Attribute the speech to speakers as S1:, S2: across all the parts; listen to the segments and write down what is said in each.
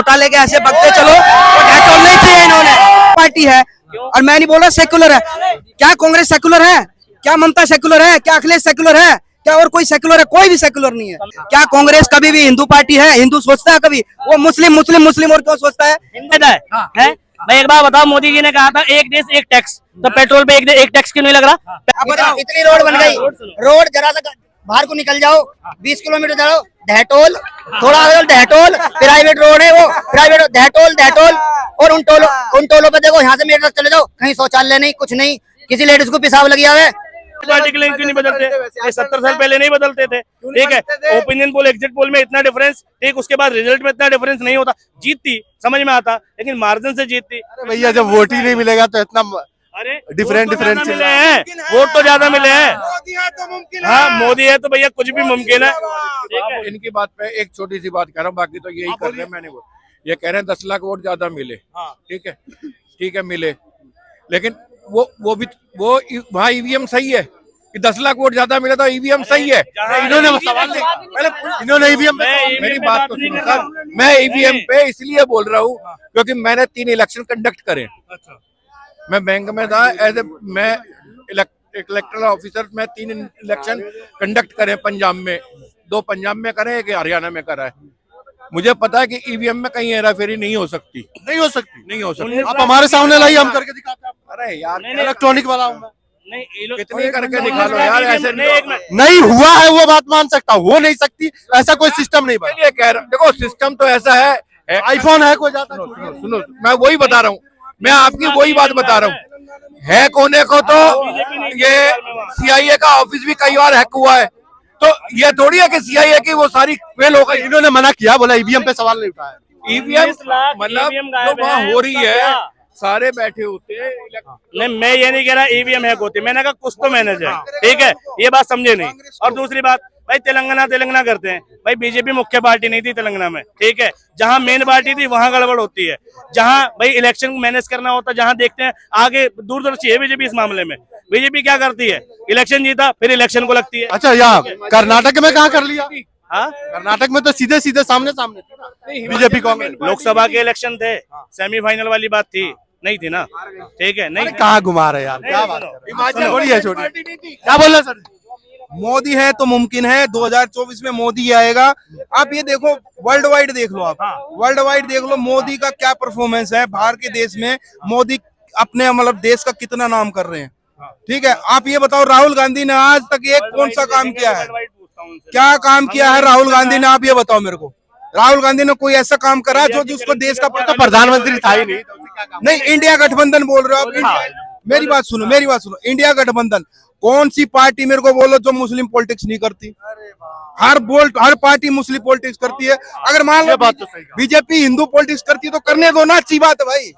S1: उठा लेके ऐसे बगते चलो तो डेटोल नहीं चाहिए इन्होंने। पार्टी है और मैं नहीं बोल रहा सेकुलर है। क्या कांग्रेस सेकुलर है? क्या ममता सेकुलर है? क्या अखिलेश सेकुलर है? क्या और कोई सेकुलर है? कोई भी सेकुलर नहीं है। क्या कांग्रेस कभी भी हिंदू पार्टी है? हिंदू सोचता है कभी? वो मुस्लिम मुस्लिम मुस्लिम और क्यों सोचता है?
S2: है भाई एक बार बताओ, मोदी जी ने कहा था एक देश एक टैक्स, तो पेट्रोल पे एक टैक्स क्यों नहीं लग रहा?
S1: अब बताओ,
S3: इतनी रोड बन गई, रोड जरा सा बाहर को निकल जाओ 20 किलोमीटर जाओ ढहटोल, थोड़ा आगे ढहटोल प्राइवेट रोड है, वो प्राइवेट ढहटोल और उन टोलों पे देखो, यहाँ से मेरे तक चले जाओ, कहीं शौचालय नहीं, कुछ नहीं, किसी लेडीज को पेशाब लगी हुआ है।
S2: पार्टी के लिए क्यों नहीं बदलते? 70 साल पहले नहीं बदलते थे, ठीक है। ओपिनियन पोल, एग्जिट पोल में इतना डिफरेंस, ठीक, उसके बाद रिजल्ट में इतना डिफरेंस नहीं होता। जीतती समझ में आता, लेकिन मार्जिन से जीतती।
S4: भैया जब वोट ही नहीं मिलेगा तो इतना
S2: अरे
S4: डिफरेंट
S2: मिले हैं, वोट तो ज्यादा मिले हैं। हाँ, मोदी है तो भैया कुछ भी मुमकिन है।
S5: इनकी बात पे एक छोटी सी बात कर रहा हूँ, बाकी तो यही कर रहे हैं। मैंने ये कह रहे हैं 10 लाख वोट ज्यादा मिले, ठीक है मिले, लेकिन वो भी वहाँ ईवीएम सही है कि 10 लाख वोट ज्यादा मिला तो ईवीएम सही है। इन्होंने सवाल नहीं, पहले इन्होंने ईवीएम, मेरी बात तो सुनो सर, मैं ईवीएम पे इसलिए बोल रहा हूँ क्योंकि मैंने 3 इलेक्शन कंडक्ट करे। मैं बैंक में था, मैं इलेक्टरल ऑफिसर, मैं 3 इलेक्शन कंडक्ट करे पंजाब में, 2 पंजाब में करे, 1 हरियाणा में करा है। मुझे पता है कि ईवीएम में कहीं हेराफेरी नहीं हो सकती, नहीं हो सकती।
S4: आप हमारे सामने लाइए, हम करके दिखाते हैं।
S5: अरे यार
S4: इलेक्ट्रॉनिक वाला हूं मैं।
S2: नहीं,
S5: कितनी करके दिखा लो यार, ऐसे
S4: नहीं हुआ है वो बात मान सकता, हो नहीं सकती, ऐसा कोई सिस्टम नहीं बना।
S5: ये कह रहा हूँ, देखो सिस्टम तो ऐसा है,
S4: आईफोन है कोई ज्यादा।
S5: सुनो, मैं वही बता रहा हूँ, मैं आपकी वही बात बता रहा हूँ। हैक होने को तो ये सीआईए का ऑफिस भी कई बार हैक हुआ है, तो ये थोड़ी है कि सीआईए की वो सारी फेल हो गई।
S4: इन्होंने मना किया, बोला ईवीएम पे सवाल नहीं उठाया।
S5: ईवीएम मतलब जो वहाँ हो रही है, सारे बैठे होते हैं।
S2: नहीं, मैं ये नहीं कह रहा ईवीएम हैक होती, मैंने कहा कुछ तो मैनेज है, ठीक है, ये बात समझे नहीं। और दूसरी बात, भाई तेलंगाना करते हैं, भाई बीजेपी मुख्य पार्टी नहीं थी तेलंगाना में, ठीक है, जहां मेन पार्टी थी वहां गड़बड़ होती है। जहां भाई इलेक्शन मैनेज करना होता, जहां देखते हैं आगे दूरदर्शी है बीजेपी इस मामले में। बीजेपी क्या करती है, इलेक्शन जीता फिर इलेक्शन को लगती है।
S4: अच्छा, यहाँ कर्नाटक में कहाँ कर लिया?
S2: हाँ,
S4: कर्नाटक में तो सीधे सामने बीजेपी कांग्रेस।
S2: लोकसभा के इलेक्शन थे, सेमीफाइनल वाली बात थी, नहीं थी ना, ठीक है। नहीं,
S4: कहाँ घुमा रहे यार, क्या बात है, छोटी क्या बोल रहे सर?
S6: मोदी है तो मुमकिन है, 2024 में मोदी आएगा। आप ये देखो, वर्ल्ड वाइड देख लो, आप वर्ल्ड वाइड देख लो, मोदी का क्या परफॉर्मेंस है बाहर के देश में। मोदी अपने मतलब देश का कितना नाम कर रहे हैं, ठीक है। आप ये बताओ, राहुल गांधी ने आज तक एक कौन सा काम किया है? क्या काम किया है राहुल गांधी ने? आप ये बताओ मेरे को, राहुल गांधी ने कोई ऐसा काम करा जो उसको देश का
S4: प्रधानमंत्री था ही
S6: नहीं। इंडिया गठबंधन बोल रहे हो आप? मेरी बात सुनो, इंडिया गठबंधन कौन सी पार्टी मेरे को बोलो जो मुस्लिम पॉलिटिक्स नहीं करती? हर पार्टी मुस्लिम पॉलिटिक्स करती है। अगर मान लो बीजेपी हिंदू पॉलिटिक्स करती है तो करने दो ना, अच्छी बात है भाई।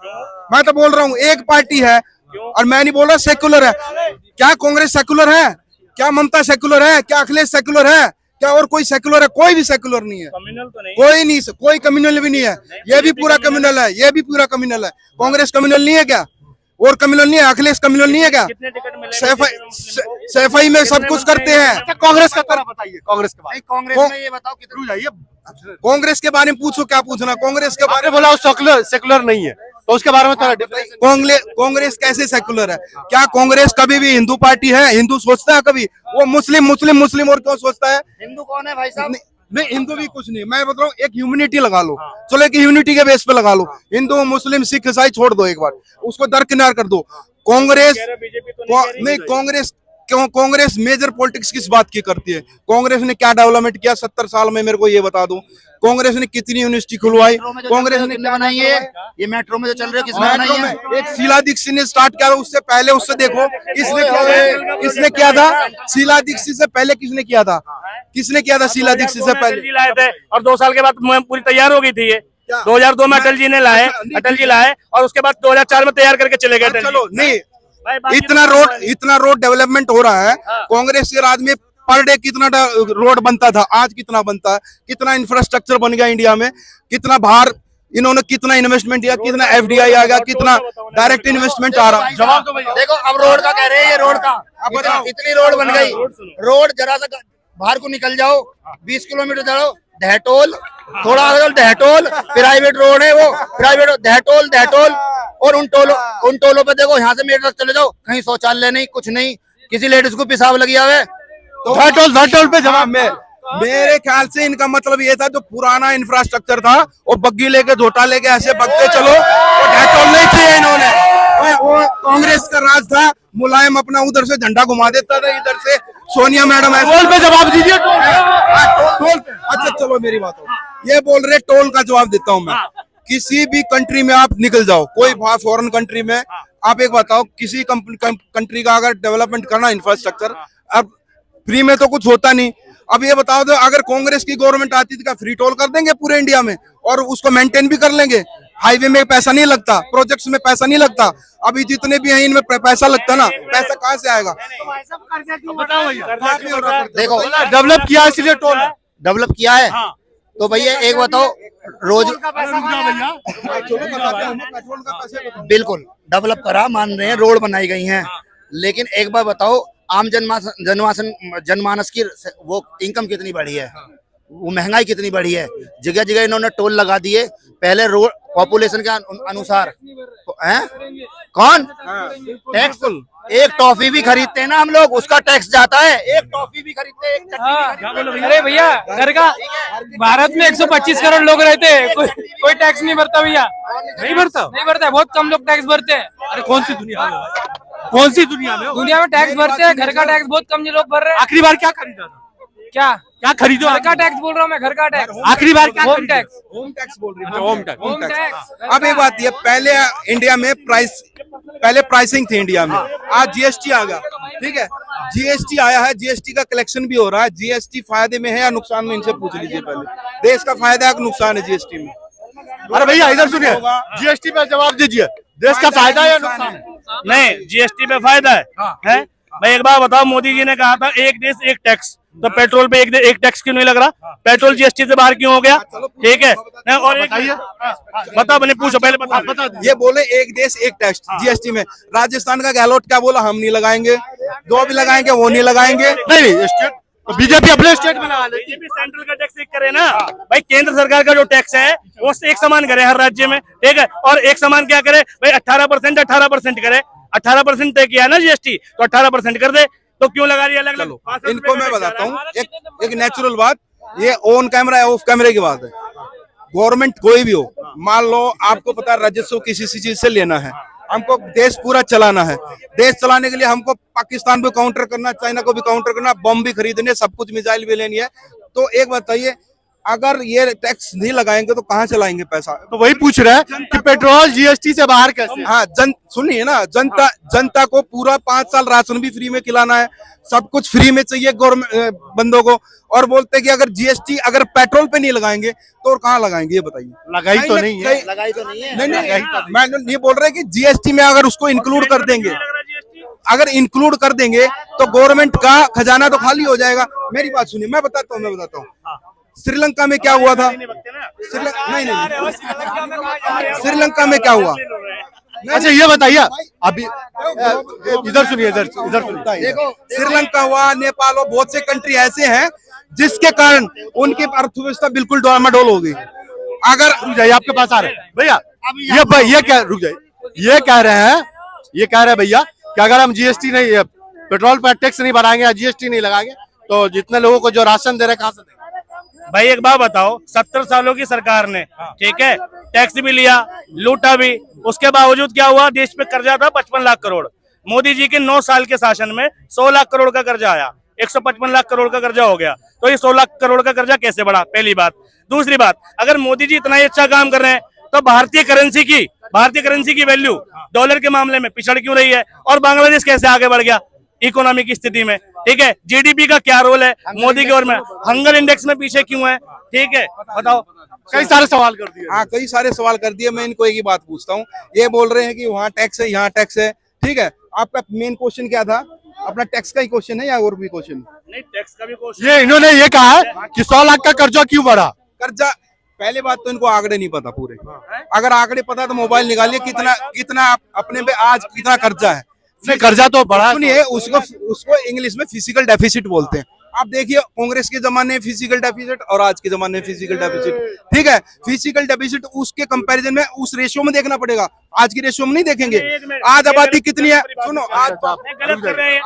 S6: मैं तो बोल रहा हूँ एक पार्टी है और मैं नहीं बोल रहा सेकुलर है। क्या कांग्रेस सेकुलर है? क्या ममता सेकुलर है? क्या अखिलेश सेकुलर है? क्या और कोई सेकुलर है? कोई भी सेकुलर नहीं है, कोई नहीं, कोई कम्युनल भी नहीं है। ये भी पूरा कम्युनल है, ये भी पूरा कम्युनल है। कांग्रेस कम्युनल नहीं है क्या? और कम्युनल नहीं है? अखिलेश कम्युनल नहीं है क्या? सैफई में सब कुछ करते हैं।
S4: कांग्रेस का तरह बताइए, कांग्रेस के बारे में।
S3: कांग्रेस में ये बताओ किधर
S4: जाइए,
S6: कांग्रेस के बारे में पूछो, क्या पूछना कांग्रेस के बारे में?
S4: बोला सेकुलर नहीं है तो उसके बारे में थोड़ा
S6: कांग्रेस कैसे सेकुलर है? क्या कांग्रेस कभी भी हिंदू पार्टी है? हिंदू सोचता है कभी? वो मुस्लिम मुस्लिम मुस्लिम और क्यों सोचता है?
S3: हिंदू कौन है भाई साहब?
S6: नहीं, हिंदू भी कुछ नहीं। मैं बता रहा हूँ, एक ह्यूमनिटी लगा लो, चलो एक ह्यूमनिटी के बेस पे लगा लो। हिंदू मुस्लिम सिख ईसाई छोड़ दो, एक बार उसको दरकिनार कर दो। कांग्रेस नहीं, कांग्रेस मेजर पॉलिटिक्स किस बात की करती है? कांग्रेस ने क्या डेवलपमेंट किया 70 साल में? मेरे को ये बता दो। कांग्रेस ने कितनी यूनिवर्सिटी खुलवाई? कांग्रेस ने क्या
S3: बनाई है? ये मेट्रो में जो चल रहे हैं किसने बनाई है?
S6: एक शीला दीक्षित ने स्टार्ट किया, उससे पहले उससे देखो किसने किया था? शीला दीक्षित से पहले किसने किया था? शीला दीक्षित से पहले
S2: लाए थे और 2 साल के बाद पूरी तैयार हो गई थी। ये 2002 में अटल जी ने लाए, अटल जी लाए और उसके बाद 2004 में तैयार करके चले गए।
S6: चलो नहीं, इतना रोड डेवलपमेंट हो रहा है कांग्रेस के राज में। पर डे कितना रोड बनता था, आज कितना बनता है? कितना इंफ्रास्ट्रक्चर बन गया इंडिया में? कितना बाहर इन्होंने कितना इन्वेस्टमेंट किया? कितना एफडीआई आ गया? कितना डायरेक्ट इन्वेस्टमेंट आ रहा है?
S4: जवाब दो भैया।
S3: देखो अब रोड का कह रहे हैं, ये रोड का इतनी रोड बन गई, रोड जरा सा बाहर को निकल जाओ 20 किलोमीटर जाओ दहटोल, थोड़ा आगे जाओ दहटोल, प्राइवेट रोड है वो, प्राइवेट दहटोल दहटोल। और उन टोलों पे देखो, यहाँ से मेरे तक चले जाओ, कहीं शौचालय नहीं, कुछ नहीं, किसी लेडीज को पेशाब लगी आवे
S6: तो धटोल पे जवाब में मेरे ख्याल से इनका मतलब ये था, जो पुराना इंफ्रास्ट्रक्चर था वो बग्गी लेके झोटा लेके ऐसे बगते चलो, तो धटोल नहीं चाहिए इन्होंने। वो कांग्रेस का राज था, मुलायम अपना उधर से झंडा घुमा देता था, इधर से सोनिया मैडम टोल पे जवाब दीजिए। टोल पे अच्छा चलो मेरी बात हो, ये बोल रहे टोल का जवाब देता हूँ मैं। किसी भी कंट्री में आप निकल जाओ, कोई फॉरेन कंट्री में, आप एक बताओ, किसी कंट्री का अगर डेवलपमेंट करना इंफ्रास्ट्रक्चर, अब फ्री में तो कुछ होता नहीं। अब ये बताओ तो अगर कांग्रेस की गवर्नमेंट आती तो क्या फ्री टोल कर देंगे पूरे इंडिया में और उसको मेंटेन भी कर लेंगे? हाईवे में पैसा नहीं लगता, प्रोजेक्ट्स में पैसा नहीं लगता, अभी जितने भी हैं इनमें पैसा लगता ना, पैसा कहाँ से आएगा?
S3: देखो
S4: डेवलप किया इसलिए टोल
S3: डेवलप किया है। तो भैया एक बताओ, रोज बिल्कुल डेवलप करा, मान रहे हैं, रोड बनाई गई हैं, लेकिन एक बार बताओ, आम जनमानस की वो इनकम कितनी बढ़ी है, वो महंगाई कितनी बढ़ी है, जगह जगह इन्होंने टोल लगा दिए। पहले रोड पॉपुलेशन के अनुसार हैं, कौन टैक्स, एक टॉफी भी खरीदते हैं ना हम लोग, उसका टैक्स जाता है, एक टॉफी भी खरीदते हैं, एक चटनी भी
S7: अरे भैया घर का भारत में 125 करोड़ लोग रहते हैं, कोई टैक्स नहीं भरता भैया, नहीं भरता, बहुत कम लोग टैक्स भरते हैं।
S4: अरे कौन सी दुनिया में, कौन सी दुनिया में?
S7: दुनिया में टैक्स भरते हैं, घर का टैक्स बहुत कम लोग भर रहे हैं।
S4: आखिरी बार क्या खरीदा था?
S7: क्या
S4: खरीदो?
S7: घर का टैक्स बोल रहा हूँ मैं, घर का टैक्स।
S4: आखरी बार क्या?
S7: Home tax.
S6: होम टैक्स बोल रही है,
S4: होम टैक्स।
S7: Home tax.
S6: अब एक बात ये, पहले इंडिया में पहले प्राइसिंग थी इंडिया में, आज जीएसटी आ गया, ठीक है, जीएसटी आया है, जीएसटी का कलेक्शन भी हो रहा है। जीएसटी फायदे में है या नुकसान में, इनसे पूछ लीजिए पहले, देश का फायदा है कि नुकसान है जीएसटी में?
S4: अरे भैया इधर सुनिए, जीएसटी पे जवाब दीजिए, देश का फायदा है या नुकसान है?
S2: नहीं, जीएसटी पे फायदा है। भाई एक बार बताओ, मोदी जी ने कहा था एक देश एक टैक्स, तो पेट्रोल पे एक टैक्स क्यों नहीं लग रहा? पेट्रोल जीएसटी से बाहर क्यों हो गया? ठीक है, और एक बता, मैंने पूछो पहले, बता।
S6: ये बोले एक देश एक टैक्स जीएसटी में, राजस्थान का गहलोत क्या बोला, हम नहीं लगाएंगे, जो भी लगाएंगे वो नहीं लगाएंगे।
S4: नहीं, स्टेट बीजेपी अपने स्टेट में लगा लेती है।
S2: बीजेपी सेंट्रल का टैक्स एक करे ना भाई, केंद्र सरकार का जो टैक्स है वो एक समान करे हर राज्य में, ठीक है, और एक समान क्या करे भाई, 18% करे, 18% तय किया ना जीएसटी, तो 18% कर दे, तो क्यों लगा रही है अलग अलग?
S6: इनको मैं बताता हूँ एक नेचुरल बात, ये ऑन कैमरा है, ऑफ कैमरे की बात है। गवर्नमेंट कोई भी हो, मान लो आपको पता है राजस्व किसी चीज से लेना है, हमको देश पूरा चलाना है, देश चलाने के लिए हमको पाकिस्तान को काउंटर करना, चाइना को भी काउंटर करना, बम भी खरीदने, सब कुछ, मिसाइल भी लेनी है। तो एक बताइए, अगर ये टैक्स नहीं लगाएंगे तो कहाँ चलाएंगे पैसा?
S4: तो वही पूछ रहे हैं कि पेट्रोल जीएसटी से बाहर कैसे?
S6: हाँ, सुनिए ना, जनता को पूरा 5 साल राशन भी फ्री में खिलाना है, सब कुछ फ्री में चाहिए गवर्नमेंट बंदों को, और बोलते हैं कि अगर जीएसटी अगर पेट्रोल पे नहीं लगाएंगे तो और कहाँ लगाएंगे? ये बताइए।
S4: लगाई तो नहीं है,
S3: लगाई तो नहीं है।
S6: नहीं, मैं नहीं बोल रहे कि जीएसटी में अगर उसको इंक्लूड कर देंगे, अगर इंक्लूड कर देंगे तो गवर्नमेंट का खजाना तो खाली हो जाएगा। मेरी बात सुनिए, मैं बताता हूँ। श्रीलंका में क्या हुआ था? नहीं, श्रीलंका में क्या हुआ?
S4: अच्छा ये बताइए, अभी इधर सुनिए, इधर सुनिए,
S6: श्रीलंका हुआ, नेपाल हुआ, बहुत से कंट्री ऐसे हैं जिसके कारण उनकी अर्थव्यवस्था बिल्कुल डोलमाडोल हो गई। अगर
S4: रुक जाइए, आपके पास आ रहे हैं भैया, ये क्या, रुक जाइए, ये कह रहे हैं भैया कि अगर हम जीएसटी नहीं, पेट्रोल पर टैक्स नहीं बढ़ाएंगे या जीएसटी नहीं लगाएंगे तो जितने लोगों को जो राशन दे रहे कहाँ से देंगे?
S2: भाई एक बात बताओ, 70 सालों की सरकार ने, ठीक है, टैक्स भी लिया, लूटा भी, उसके बावजूद क्या हुआ? देश पे कर्जा था 55 लाख करोड़। मोदी जी के 9 साल के शासन में 100 लाख करोड़ का कर्जा आया, 155 लाख करोड़ का कर्जा हो गया। तो ये 100 लाख करोड़ का कर्जा कैसे बढ़ा? पहली बात। दूसरी बात, अगर मोदी जी इतना ही अच्छा काम कर रहे हैं तो भारतीय करेंसी की वैल्यू डॉलर के मामले में पिछड़ क्यों रही है? और बांग्लादेश कैसे आगे बढ़ गया इकोनॉमी की स्थिति में? ठीक है, जीडीपी का क्या रोल है मोदी के? और में हंगर इंडेक्स में पीछे क्यों है? ठीक है, बताओ।
S4: कई सारे सवाल कर दिए।
S6: हाँ, कई सारे सवाल कर दिए। मैं इनको एक ही बात पूछता हूँ, ये बोल रहे हैं कि वहाँ टैक्स है, यहाँ टैक्स है, ठीक है, आपका मेन क्वेश्चन क्या था? अपना टैक्स का ही क्वेश्चन है या और भी क्वेश्चन?
S2: नहीं, टैक्स का भी क्वेश्चन।
S4: ये इन्होंने ये कहा है कि 100 लाख का कर्जा क्यों बढ़ा?
S6: कर्जा, पहले बात तो इनको आंकड़े नहीं पता पूरे। अगर आंकड़े पता तो मोबाइल निकालिए, कितना अपने पे आज कितना कर्जा है।
S4: कर्जा तो बढ़ा,
S6: सुनिए, उसको इंग्लिश में फिजिकल डेफिसिट बोलते हैं, आप देखिए कांग्रेस के जमाने में फिजिकल डेफिसिट और आज के जमाने में फिजिकल डेफिसिट, ठीक है। फिजिकल डेफिसिट उसके कंपैरिजन में उस रेशियो में देखना पड़ेगा, आज की रेशियो में नहीं देखेंगे। आज आबादी कितनी है, सुनो आज
S2: गलत कर रहे हैं।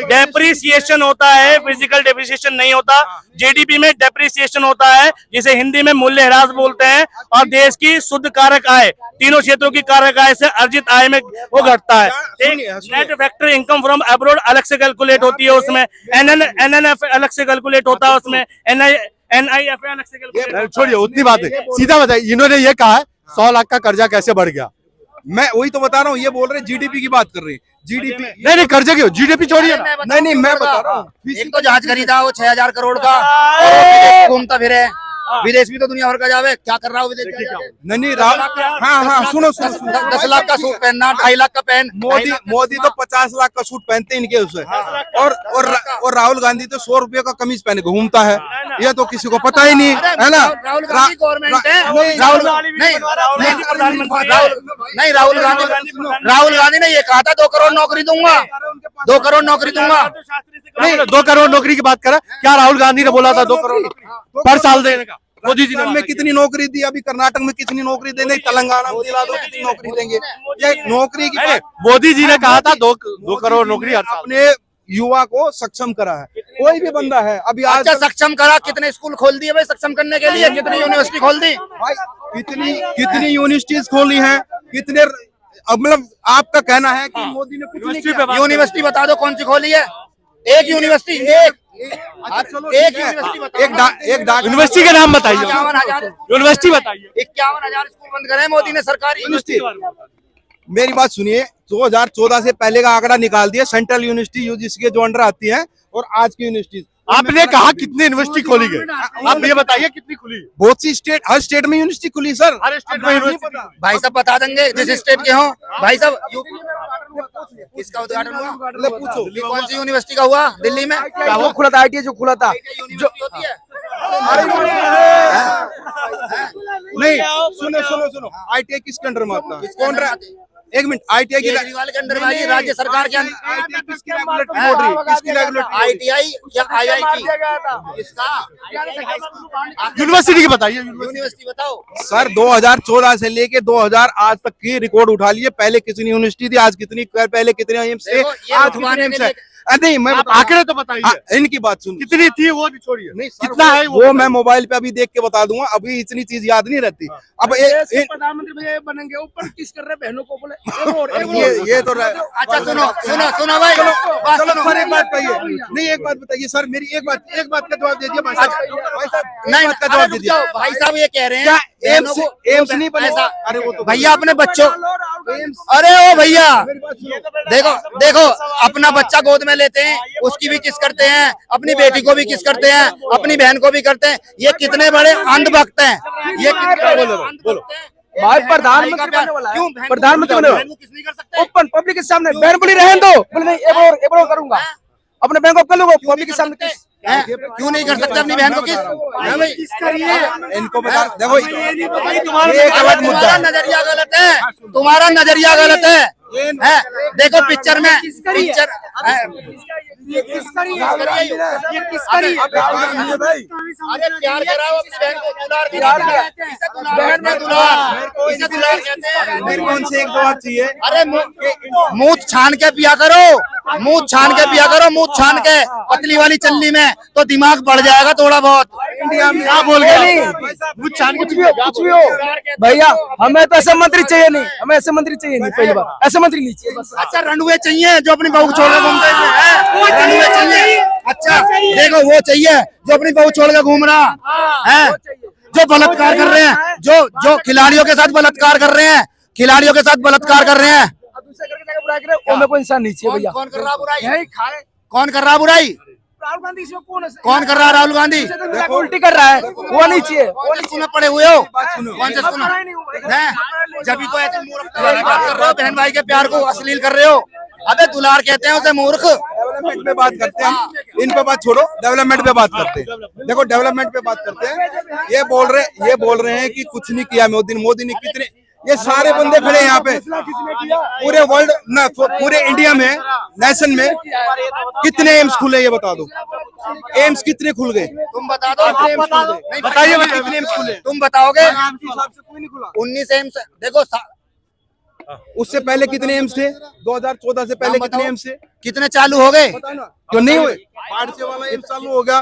S2: डेप्रिसिएशन होता है, फिजिकल डेप्रिसिएशन नहीं होता। जीडीपी में डेप्रिसिएशन होता है, जिसे हिंदी में मूल्य ह्रास बोलते हैं, और देश की शुद्ध कारक आय, तीनों क्षेत्रों की कारक आय से अर्जित आय में वो घटता है। Net factor income from abroad अलग से कैलकुलेट होती है, उसमें एनएनएफ अलग से कैलकुलेट होता है, उसमें एनआईएफ अलग से कैलकुलेट।
S4: छोड़िए उतनी बात है, सीधा बताइए, इन्होंने ये कहा है 100 लाख का कर्जा कैसे बढ़ गया।
S6: मैं वही तो बता रहा हूँ, ये बोल रहे जीडीपी की बात कर रहे हैं। जीडीपी
S4: नहीं कर्जे की, जीडीपी छोड़िए ना।
S6: नहीं मैं बता रहा हूँ।
S3: एक तो जहाज खरीदा वो 6000 करोड़ का, और वो विदेश घूमता फिरे। विदेश भी तो दुनिया भर का जावे, क्या कर रहा हो विदेश जाके?
S6: नहीं हाँ सुनो
S3: 10 लाख का सूट पहनना, 2.5 लाख का पहन।
S6: मोदी तो 50 लाख का सूट पहनते हैं इनके उसे, और राहुल गांधी तो 100 रुपए का कमीज पहन के घूमता है। ये तो किसी को पता ही नहीं है ना।
S3: राहुल गांधी गवर्नमेंट है, राहुल गांधी ने ये कहा था 2 करोड़ नौकरी दूंगा, 2 करोड़ नौकरी दूंगा।
S4: नहीं 2 करोड़ नौकरी की बात करा, क्या राहुल गांधी ने बोला था 2 करोड़ पर साल देने का? मोदी जी
S6: में कितनी नौकरी दी, अभी कर्नाटक में कितनी नौकरी देंगे, तेलंगाना में दिला दो कितनी नौकरी देंगे। ये नौकरी की
S4: मोदी जी ने कहा था 2 करोड़ नौकरी हर साल।
S6: अपने युवा को सक्षम करा है, कोई भी बंदा है। अभी आज
S3: अच्छा सक्षम करा, कितने स्कूल खोल दिए भाई सक्षम करने के लिए, कितनी यूनिवर्सिटी खोल दी
S6: भाई, कितनी यूनिवर्सिटीज खोली हैं, कितने, अब मतलब आपका कहना है कि मोदी ने कुछ नहीं किया।
S3: यूनिवर्सिटी बता दो कौन सी खोली है? एक यूनिवर्सिटी, एक यूनिवर्सिटी बताओ।
S6: एक
S4: यूनिवर्सिटी के नाम बताइए,
S3: 51,000
S4: यूनिवर्सिटी बताइए।
S3: 51,000 स्कूल बंद करे मोदी ने, सरकारी यूनिवर्सिटी।
S6: मेरी बात सुनिए, 2014 से पहले का आंकड़ा निकाल दिया, सेंट्रल यूनिवर्सिटी यूजीसी के जो अंडर आती है, और आज की यूनिवर्सिटी।
S4: आपने कहा कितनी यूनिवर्सिटी खोली गई, आप ये बताइए कितनी खुली?
S6: बहुत सी स्टेट, हर स्टेट में यूनिवर्सिटी खुली सर,
S4: हर स्टेट में यूनिवर्सिटी।
S3: भाई साहब बता देंगे जिस स्टेट के हो। भाई साहब किसका उद्घाटन हुआ?
S6: पूछो
S3: कौन सी यूनिवर्सिटी का हुआ? दिल्ली में
S1: वो खुला था, IIT जो खुला था।
S3: यूनिवर्सिटी होती है।
S6: नहीं सुनो ITI किसके अंडर में आता है? कौन रहा? एक मिनट, ITI की
S3: केजरीवाल के अंडर में आई, राज्य सरकार के अंदर।
S6: ITI किसकी रेगुलेटरी बोर्ड रही है? किसकी रेगुलेटरी?
S3: ITI या IIT किसका?
S4: यूनिवर्सिटी की बताइए।
S3: यूनिवर्सिटी बताओ
S6: सर 2014 से लेके 2000 आज तक की रिकॉर्ड उठा लिए। पहले कितनी यूनिवर्सिटी थी, आज कितनी, पहले कितने एम्स थे,
S3: देखो, ये
S6: आज
S3: छुपाने
S6: कितने
S3: के
S6: एम्स है। नहीं मैं
S4: आप आंकड़े तो बताइए।
S6: हाँ, इनकी बात सुन,
S4: कितनी थी वो भी छोड़िए,
S6: नहीं
S4: कितना है
S6: वो मैं मोबाइल पे अभी देख के बता दूंगा, अभी इतनी चीज याद नहीं रहती। अब
S7: प्रधानमंत्री बनेंगे, ऊपर किस कर रहे बहनों को बोले
S6: ये तो
S3: अच्छा सुनो भाई,
S6: सर एक बात बताइए, नहीं एक बात बताइए सर, मेरी एक बात का जवाब दे दिया भाई साहब,
S3: नहीं
S6: का जवाब दे दिया।
S3: भाई साहब ये कह रहे हैं
S6: एम्स नहीं बने। अरे वो तो
S3: भैया अपने बच्चों, अरे ओ भैया देखो अपना बच्चा गोद में लेते हैं, उसकी भी किस करते हैं, अपनी बेटी को भी किस करते हैं, अपनी बहन को भी करते हैं। ये कितने बड़े अंधभक्त हैं, ये बोलो
S1: भाई प्रधानमंत्री बनने वाला है,
S3: क्यों
S1: प्रधानमंत्री बनने वाला है।
S3: किस नहीं कर सकते?
S1: ओपन पब्लिक के सामने बहन बोली रहने दो, बोले नहीं एक और करूंगा, अपने बहन को कर लूंगा पब्लिक के सामने किस।
S3: क्यों नहीं कर सकते अपनी बहन को किस?
S6: इनको बता, देखो
S3: ये गलत मुद्दा, नजरिया गलत है, तुम्हारा नजरिया गलत है। देखो पिक्चर में अरे प्यार कराओ अपनी बहन को, दुलार कराओ, इसे दुलार कहते हैं।
S6: मेरे कौन से एक दो बात चाहिए।
S3: अरे मुंह छान के पिया करो, मुंह छान के पिया करो, मुंह छान के, पतली वाली चल्ली में तो दिमाग बढ़ जाएगा थोड़ा बहुत।
S6: इंडिया में
S4: क्या बोल गए?
S1: कुछ भी हो भैया, हमें तो ऐसा मंत्री चाहिए नहीं, हमें ऐसे मंत्री चाहिए नहीं, पहली बार ऐसे मंत्री नहीं चाहिए बस।
S3: अच्छा रनवे चाहिए जो अपनी बहू को छोड़ के घूमते हैं, रनवे चाहिए। अच्छा देखो वो चाहिए जो अपनी बहू छोड़ के घूम रहा है, जो बलात्कार कर रहे हैं, जो खिलाड़ियों के साथ बलात्कार कर रहे हैं, खिलाड़ियों के साथ बलात्कार कर रहे हैं।
S1: वो में कोई इंसान नहीं चाहिए भैया।
S3: कौन कर रहा बुराई?
S1: यही खाए
S3: कौन कर रहा बुराई?
S1: राहुल गांधी इसमें
S3: कौन कर रहा है? राहुल गांधी
S1: उल्टी कर रहा है, वो नहीं चाहिए।
S3: कौन से स्कूल में पढ़े हुए हो? कौन से स्कूल में? जब भी तो ऐसे मूर्ख वाली बात कर रहे हो, बहन भाई के प्यार को अश्लील कर रहे हो। अबे दुलार कहते हैं उसे मूर्ख।
S6: डेवलपमेंट पे बात करते हैं हम, इन पे बात छोड़ो, डेवलपमेंट पे बात करते हैं। देखो डेवलपमेंट पे बात करते हैं, ये बोल रहे हैं कि कुछ नहीं किया मोदी ने ये सारे बंदे खड़े हैं यहाँ पे। पूरे वर्ल्ड ना पूरे इंडिया में, नेशन में कितने एम्स खुले ये बता दो। एम्स कितने खुल गए?
S3: तुम बता दो।
S6: बताइए भाई कितने एम्स खुले?
S3: तुम बताओगे।
S6: कोई नहीं खुला।
S3: 19 एम्स देखो
S6: उससे पहले कितने एम्स थे? 2014 से पहले कितने एम्स थे?
S3: कितने चालू हो गए?
S6: बताओ ना। क्यों नहीं हुए? बाढ़ से वाला एम्स चालू हो गया,